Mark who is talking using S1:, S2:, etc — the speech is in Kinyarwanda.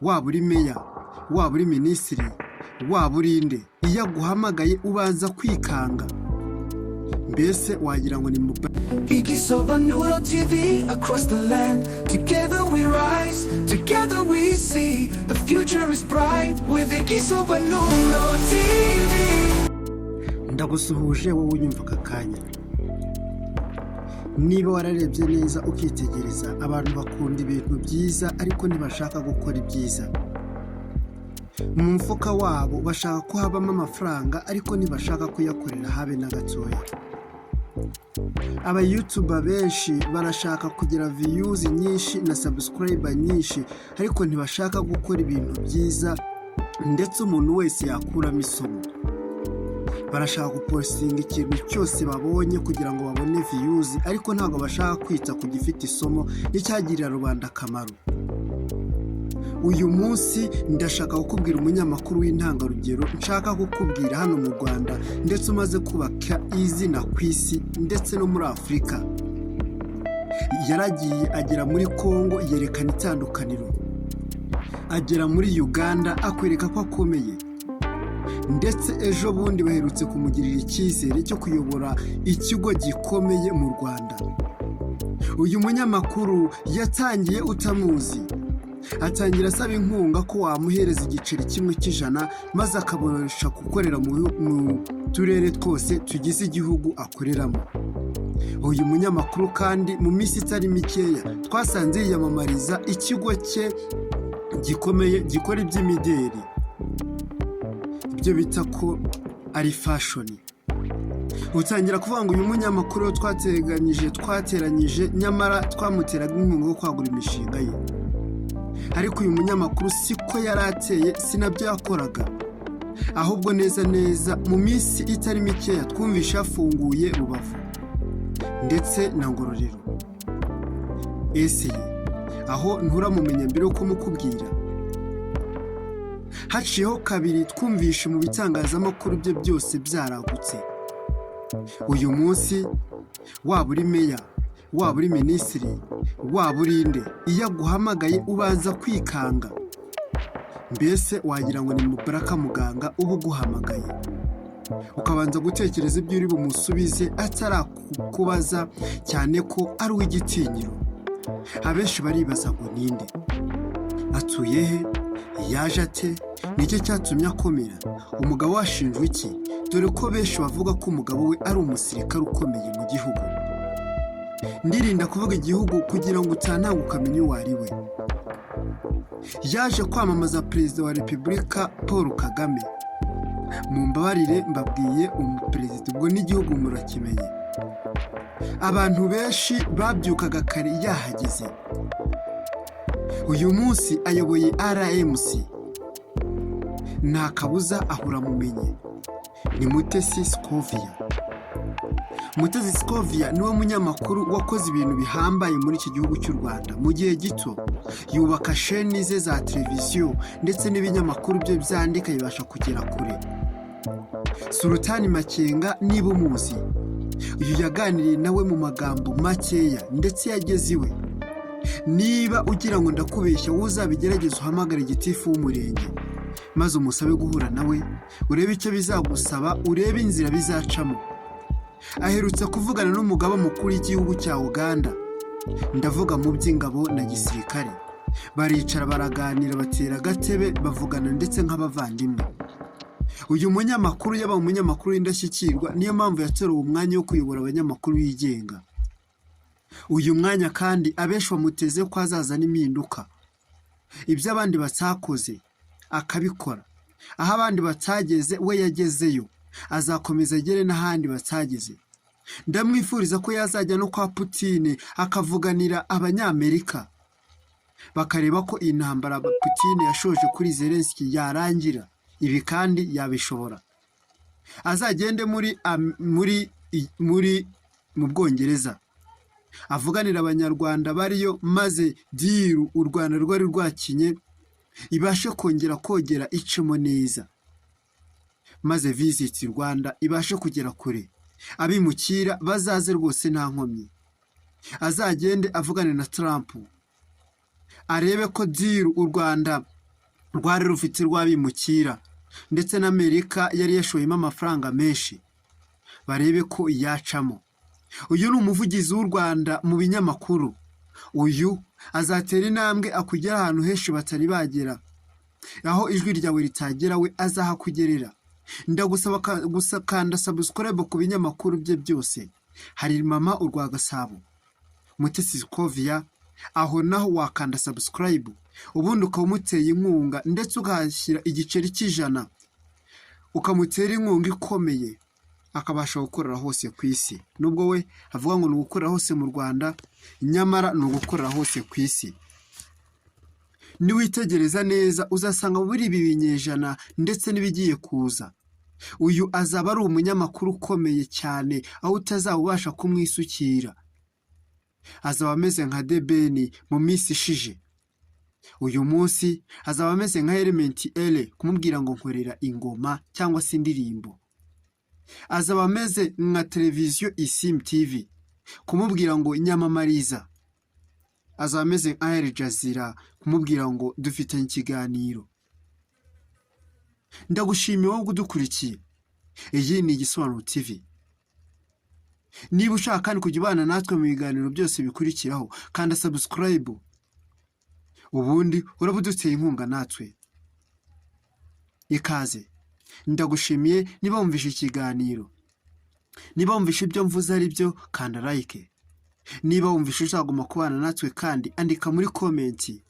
S1: waba uri meya, waba uri minisitiri, waba uri inde, iyo aguhamagaye ubanza kwikanga. Mbese wagira ngo ni
S2: Igisobanuro TV across the land. Together we rise, together we see. The future is bright with Igisobanuro TV.
S1: Ndagusuhuje wowe unyumva aka kanya. Niba wararebye neza ukitegereza, abantu bakunda ibintu byiza ariko ntibashaka gukora ibyiza. Mu mufuka wabo bashaka ko habamo amafaranga ariko ntibashaka kuyakorera habe na gatoya. Aba YouTuber benshi barashaka kugira views nyinshi na subscriber nyinshi ariko ntibashaka gukora ibintu byiza ndetse umuntu wese yakuramo isomo. Barashaka gupostinga ikintu cyose babonye kugira ngo babone views ariko ntabwo bashaka kwita ku gifite isomo n'icyagirira rubanda akamaro. Uyu munsi ndashaka kukubwira umunyamakuru w'intangarugero nshaka kukubwira hano mu Rwanda ndetse umaze kubaka izina ku isi ndetse no muri Afurika. Yaragiye agera muri Kongo yerekana itandukaniro, agera muri Uganda akwereka ko akomeye, ndetse ejo bundi baherutse kumugirira icyizere cyo kuyobora ikigo gikomeye mu Rwanda. Uyu munyamakuru yatangiye utamuzi, atangira asaba inkunga ko wamuhereza igiceri kimwe cy'ijana maze akabonesha gukorera mu turere twose tugize igihugu akoreramo. Uyu munyamakuru kandi mu minsi itari mikeya twasanze yiyamamariza ikigo cye gikomeye gikora iby'imideri, ibyo bita ko ari fashion. Utangira kuvuga ngo uyu munyamakuru twateranyije nyamara twamuteraga inkunga yo kwagura imishinga ye. Ariko uyu munyamakuru siko yarateye, sinabyo yakoraga. Ahubwo neza mu minsi itari mikeya twumvisha yafunguye Rubavu ndetse na Ngororero. Ese aho nturamumenya mbere uko mukubwira. Haciyeho kabiri twumvisha mu bitangazamakuru bye byose byaragutse. Uyu munsi waba uri meya, waba uri minisitiri, waba uri inde, iyo aguhamagaye ubanza kwikanga. Mbese wagira ngo ni Mubaraka muganga uba uguhamagaye, ukabanza gutekereza ibyo uri bumusubize atarakubaza, cyane ko ari uw'igitinyiro. Abenshi baribaza ngo ninde, atuye he, yaje ate, nicyo cyatumye akomera, umugabo washinjwe iki, dore ko benshi bavuga ko umugabo we ari umusirikare ukomeye mu gihugu. Ndirinda kuvuga igihugu kugira ngo utantanga ukamenya uwo ari we. Yaje kwamamaza Perezida wa Repubulika Paul Kagame. Mumbabarire mbabwiye umuperezida, ubwo n'igihugu murakimenye. Abantu benshi babyukaga kare yahageze. Uyu munsi ayoboye RMC, nta kabuza ahura mumenye, ni Mutesi Scovia. Mutesi Scovia niwe munyamakuru wakoze ibintu bihambaye muri iki gihugu cy'u Rwanda. Mu gihe gito yubaka sheni ze za televiziyo ndetse n'ibinyamakuru byo byandika bibasha kugera kure. Sultani Makenga niba umuzi, uyu yaganiriye nawe mu magambo makeya ndetse yageze iwe. Niba ugira ngo ndakubeshya, uzabigerageza uhamagara igitifu w'umurenge maze umusabe guhura nawe, urebe icyo bizagusaba, urebe inzira bizacamo. Aherutse kuvugana n'umugaba mukuru w'igihugu cya Uganda, ndavuga mu by'ingabo na gisirikare. Baricara baraganira, batera agatebe, bavugana ndetse nk'abavandimwe. Uyu munyamakuru yaba umunyamakuru w'indashyikirwa, niyo mpamvu yatorewe umwanya wo kuyobora abanyamakuru yigenga. Uyu mwanya kandi abenshi bamuteze ko azazana impinduka. Ibyo abandi batakoze akabikora, aho abandi batageze we yagezeyo, azakomeza agere n'ahandi batageze. Ndamwifuriza ko yazajya no kwa Putin akavuganira abanyamerika, bakareba ko intambara Putin yashoje kuri Zelensky yarangira. Ibi kandi yabishobora. Azagende mu Bwongereza avuganira abanyarwanda bariyo, maze diru u Rwanda rwari rwakinye ibashe kongera kogera icemo neza, maze Visit Rwanda ibashe kugera kure. Abimukira bazaze rwose nta nkomyi. Azagende avugane na Trump, arebe ko diru u Rwanda rwari rufite rw'abimukira ndetse n'Amerika yari yashoyemo amafaranga menshi barebe ko yacamo. Uyu ni umuvugizi w'u Rwanda mu binyamakuru. Uyu azatera intambwe akugera ahantu henshi batari bagera, aho ijwi ryawe ritagera we azahakugerera. Ndagusaba kanda subscribe ku binyamakuru bye byose. Hari Mama Urwa Gasabo, Mutesi Scovia, aho naho wakanda subscribe ubundi ukamuteye inkunga ndetse ugashyira igiceri cy'ijana ukamutera inkunga ikomeye akabasha gukorera hose ku isi. Nubwo we avuga ngo ni ugukorera hose mu Rwanda, nyamara ni ugukorera hose ku isi. Niwitegereza neza uzasanga muri ibi binyejana ndetse n'ibigiye kuza, uyu azaba ari umunyamakuru ukomeye cyane aho utazabasha kumwisukira. Azaba ameze nka Debeni mu minsi ishije. Uyu munsi azaba ameze nka Element L kumubwira ngo nkorera ingoma cyangwa se indirimbo. Azaba ameze nka televiziyo Isim TV kumubwira ngo nyamamariza. Azaba ameze nka Al Jazeera kumubwira ngo dufite ikiganiro. Ndagushimiye wowe udukurikiye. Iyi ni Igisobanuro TV. Niba ushaka kandi kujya ubana natwe mu biganiro byose bikurikiraho, kanda subscribe ubundi uraba uduteye inkunga natwe. Ikaze. Ndagushimiye niba wumvishe ikiganiro. Niba wumvishe ibyo mvuze ari byo, kanda like. Niba wumvishe uzaguma kubana natwe kandi andika muri komenti.